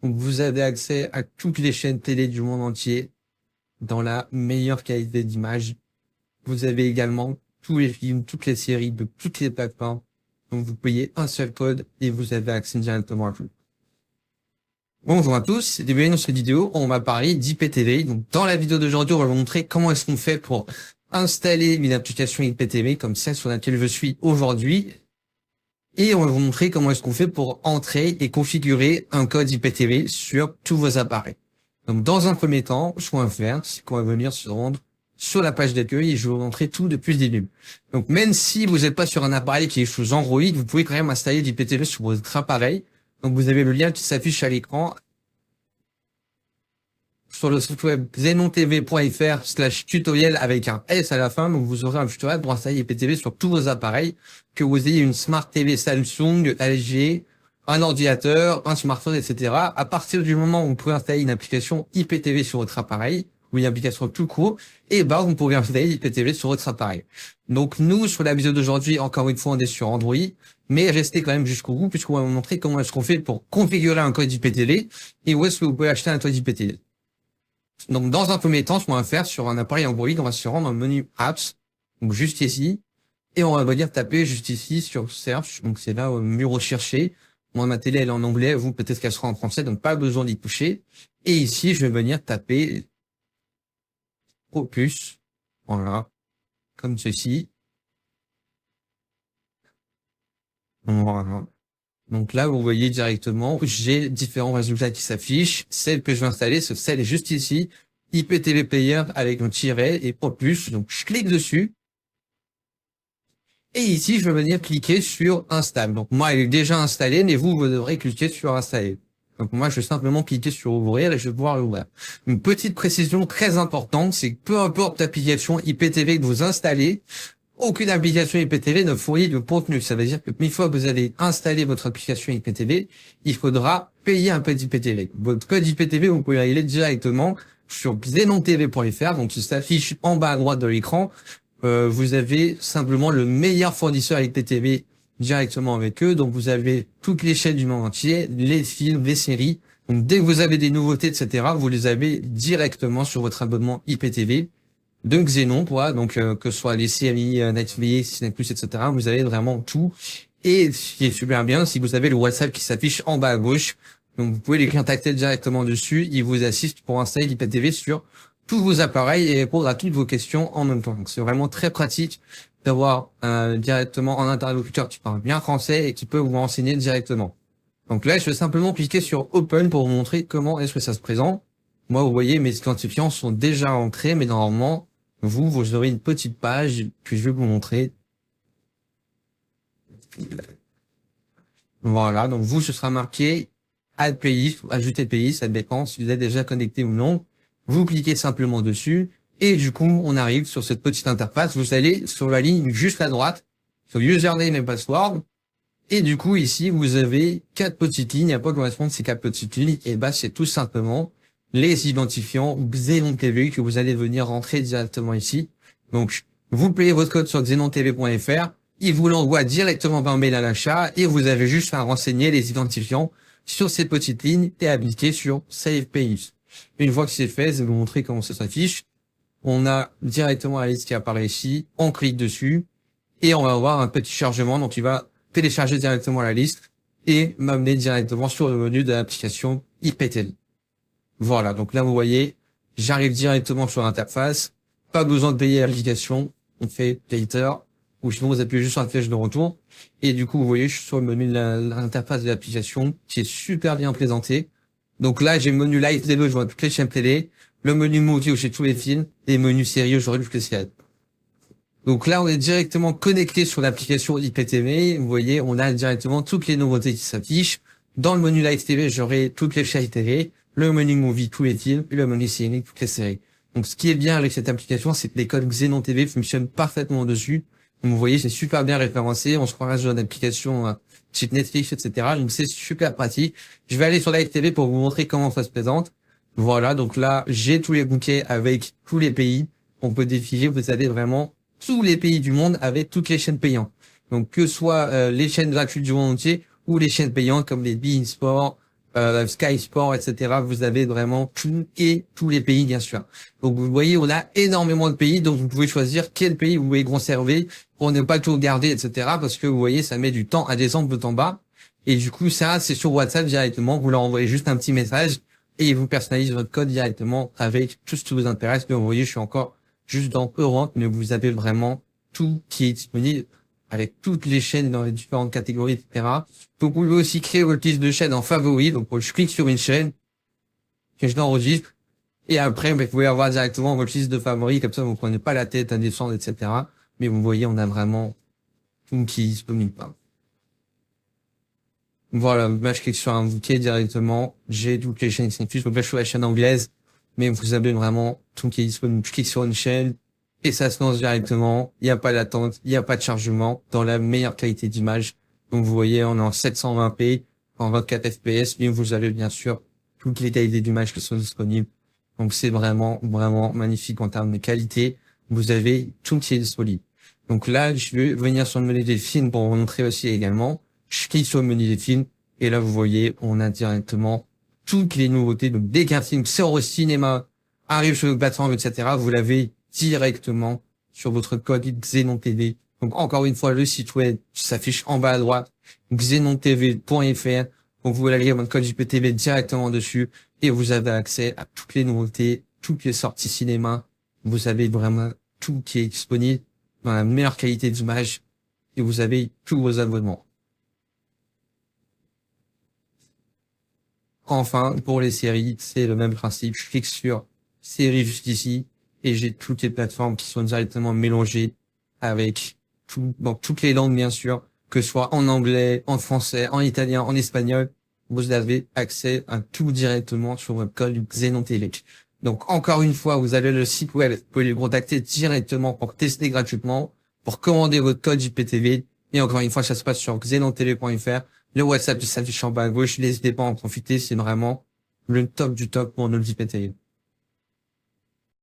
Donc, vous avez accès à toutes les chaînes télé du monde entier dans la meilleure qualité d'image. Vous avez également tous les films, toutes les séries de toutes les plateformes. Donc, vous payez un seul code et vous avez accès directement à tout. Bonjour à tous, et bienvenue dans cette vidéo, on va parler d'IPTV. Donc, dans la vidéo d'aujourd'hui, on va vous montrer comment est-ce qu'on fait pour installer une application IPTV comme celle sur laquelle je suis aujourd'hui. Et on va vous montrer comment est-ce qu'on fait pour entrer et configurer un code IPTV sur tous vos appareils. Donc, dans un premier temps, ce qu'on va faire, c'est qu'on va venir se rendre sur la page d'accueil et je vais vous montrer tout depuis le début. Donc, même si vous n'êtes pas sur un appareil qui est sous Android, vous pouvez quand même installer l'IPTV sur votre appareil. Donc, vous avez le lien qui s'affiche à l'écran sur le site web xenontv.fr/tutoriel avec un S à la fin. Donc, vous aurez un tutoriel pour installer IPTV sur tous vos appareils, que vous ayez une Smart TV Samsung, LG, un ordinateur, un smartphone, etc. À partir du moment où vous pouvez installer une application IPTV sur votre appareil, ou une application tout court, et ben, vous pourrez installer IPTV sur votre appareil. Donc, nous, sur la vidéo d'aujourd'hui, encore une fois, on est sur Android, mais restez quand même jusqu'au bout, puisqu'on va vous montrer comment est-ce qu'on fait pour configurer un code IPTV, et où est-ce que vous pouvez acheter un code IPTV. Donc, dans un premier temps, ce qu'on va faire sur un appareil Android, on va se rendre dans le menu Apps, donc juste ici, et on va venir taper juste ici sur Search, donc c'est là au menu rechercher. Moi, ma télé, elle est en anglais, vous, peut-être qu'elle sera en français, donc pas besoin d'y toucher. Et ici, je vais venir taper Opus, voilà, comme ceci. Voilà. Donc là, vous voyez directement, j'ai différents résultats qui s'affichent. Celle que je vais installer, celle est juste ici, IPTV Player avec un tiret et Opus. Donc, je clique dessus. Et ici, je vais venir cliquer sur Install. Donc, moi, elle est déjà installée, mais vous devrez cliquer sur Installer. Donc, moi, je vais simplement cliquer sur Ouvrir et je vais pouvoir l'ouvrir. Une petite précision très importante, c'est que peu importe l'application IPTV que vous installez, aucune application IPTV ne fournit de contenu. Ça veut dire que une fois que vous allez installer votre application IPTV, il faudra payer un code IPTV. Votre code IPTV, vous pouvez y aller directement sur xenontv.fr, donc il s'affiche en bas à droite de l'écran. Vous avez simplement le meilleur fournisseur IPTV directement avec eux. Donc, vous avez toutes les chaînes du monde entier, les films, les séries. Donc, dès que vous avez des nouveautés, etc., vous les avez directement sur votre abonnement IPTV de Xenon, quoi. Donc, que ce soit les séries, Netflix, Netflix, etc., vous avez vraiment tout. Et ce qui est super bien, si vous avez le WhatsApp qui s'affiche en bas à gauche, donc vous pouvez les contacter directement dessus. Ils vous assistent pour installer l'IPTV sur tous vos appareils et répondre à toutes vos questions en même temps. Donc, c'est vraiment très pratique d'avoir directement un interlocuteur qui parle bien français et qui peut vous renseigner directement. Donc là, je vais simplement cliquer sur Open pour vous montrer comment est-ce que ça se présente. Moi, vous voyez, mes identifiants sont déjà entrés, mais normalement, vous aurez une petite page que je vais vous montrer. Voilà, donc vous, ce sera marqué Add pays, ajouter pays, ça dépend si vous êtes déjà connecté ou non. Vous cliquez simplement dessus et du coup, on arrive sur cette petite interface. Vous allez sur la ligne juste à droite, sur username et password. Et du coup, ici, vous avez 4 petites lignes. À quoi correspondent ces 4 petites lignes? Et bah, c'est tout simplement les identifiants XenonTV que vous allez venir rentrer directement ici. Donc, vous payez votre code sur xenontv.fr. Il vous l'envoie directement par mail à l'achat et vous avez juste à renseigner les identifiants sur ces petites lignes et appliquer sur Save Pays. Une fois que c'est fait, je vais vous montrer comment ça s'affiche. On a directement la liste qui apparaît ici. On clique dessus et on va avoir un petit chargement. Donc, il va télécharger directement la liste et m'amener directement sur le menu de l'application IPTV. Voilà. Donc là, vous voyez, j'arrive directement sur l'interface. Pas besoin de payer l'application. On fait Later ou sinon vous appuyez juste sur la flèche de retour. Et du coup, vous voyez, je suis sur le menu de l'interface de l'application qui est super bien présenté. Donc là, j'ai le menu Live TV, je vois toutes les chaînes télé, le menu Movie où j'ai tous les films, et le menu Série où j'aurai toutes les séries. Donc là, on est directement connecté sur l'application IPTV. Vous voyez, on a directement toutes les nouveautés qui s'affichent. Dans le menu Live TV, j'aurai toutes les chaînes télé, le menu Movie, tous les films, et le menu Série, toutes les séries. Donc ce qui est bien avec cette application, c'est que les codes Xenon TV fonctionnent parfaitement dessus. Donc, vous voyez, c'est super bien référencé. On se croirait sur une application type Netflix, etc. Donc c'est super pratique. Je vais aller sur Live TV pour vous montrer comment ça se présente. Voilà, donc là, j'ai tous les bouquets avec tous les pays. On peut défiler, vous savez, vraiment tous les pays du monde avec toutes les chaînes payantes. Donc que ce soit les chaînes gratuites du monde entier ou les chaînes payantes comme les beIN Sport, Sky Sport, etc. Vous avez vraiment tout et tous les pays, bien sûr. Donc, vous voyez, on a énormément de pays, donc vous pouvez choisir quel pays vous voulez conserver pour ne pas tout regarder, etc. Parce que vous voyez, ça met du temps à descendre tout en bas. Et du coup, ça, c'est sur WhatsApp directement. Vous leur envoyez juste un petit message et ils vous personnalisent votre code directement avec tout ce qui vous intéresse. Mais vous voyez, je suis encore juste dans Europe, mais vous avez vraiment tout qui est disponible avec toutes les chaînes dans les différentes catégories, etc. Vous pouvez aussi créer votre liste de chaînes en favoris. Donc, je clique sur une chaîne que je l'enregistre et après, vous pouvez avoir directement votre liste de favoris. Comme ça, vous ne prenez pas la tête à descendre, etc. Mais vous voyez, on a vraiment tout qui est disponible. Voilà, moi je clique sur un bouquet directement, j'ai toutes les chaînes qui sont dessus, donc là je suis sur la chaîne anglaise, mais vous avez vraiment tout qui est disponible. Je clique sur une chaîne et ça se lance directement, il n'y a pas d'attente, il n'y a pas de chargement, dans la meilleure qualité d'image. Donc vous voyez, on est en 720p, en 24 fps, mais vous avez bien sûr toutes les qualités d'image qui sont disponibles. Donc c'est vraiment, vraiment magnifique en termes de qualité. Vous avez tout qui est disponible. Donc là, je vais venir sur le menu des films pour vous montrer aussi également. Je clique sur le menu des films et là, vous voyez, on a directement toutes les nouveautés. Donc, dès qu'un film sort au cinéma, arrive sur le plateforme, etc., vous l'avez directement sur votre code Xenon TV. Donc, encore une fois, le site web s'affiche en bas à droite, xenontv.fr. Donc, vous allez votre code JPTV directement dessus et vous avez accès à toutes les nouveautés, toutes les sorties cinéma. Vous avez vraiment tout qui est disponible dans la meilleure qualité d'image et vous avez tous vos abonnements. Enfin, pour les séries, c'est le même principe. Je clique sur séries juste ici et j'ai toutes les plateformes qui sont directement mélangées avec donc toutes les langues, bien sûr, que ce soit en anglais, en français, en italien, en espagnol. Vous avez accès à tout directement sur votre code Xenon TV. Donc, encore une fois, vous avez le site web. Vous pouvez les contacter directement pour tester gratuitement, pour commander votre code JPTV. Et encore une fois, ça se passe sur xenontv.fr. Le WhatsApp qui s'affiche en bas à gauche, n'hésitez pas à en profiter, c'est vraiment le top du top pour notre JPTV.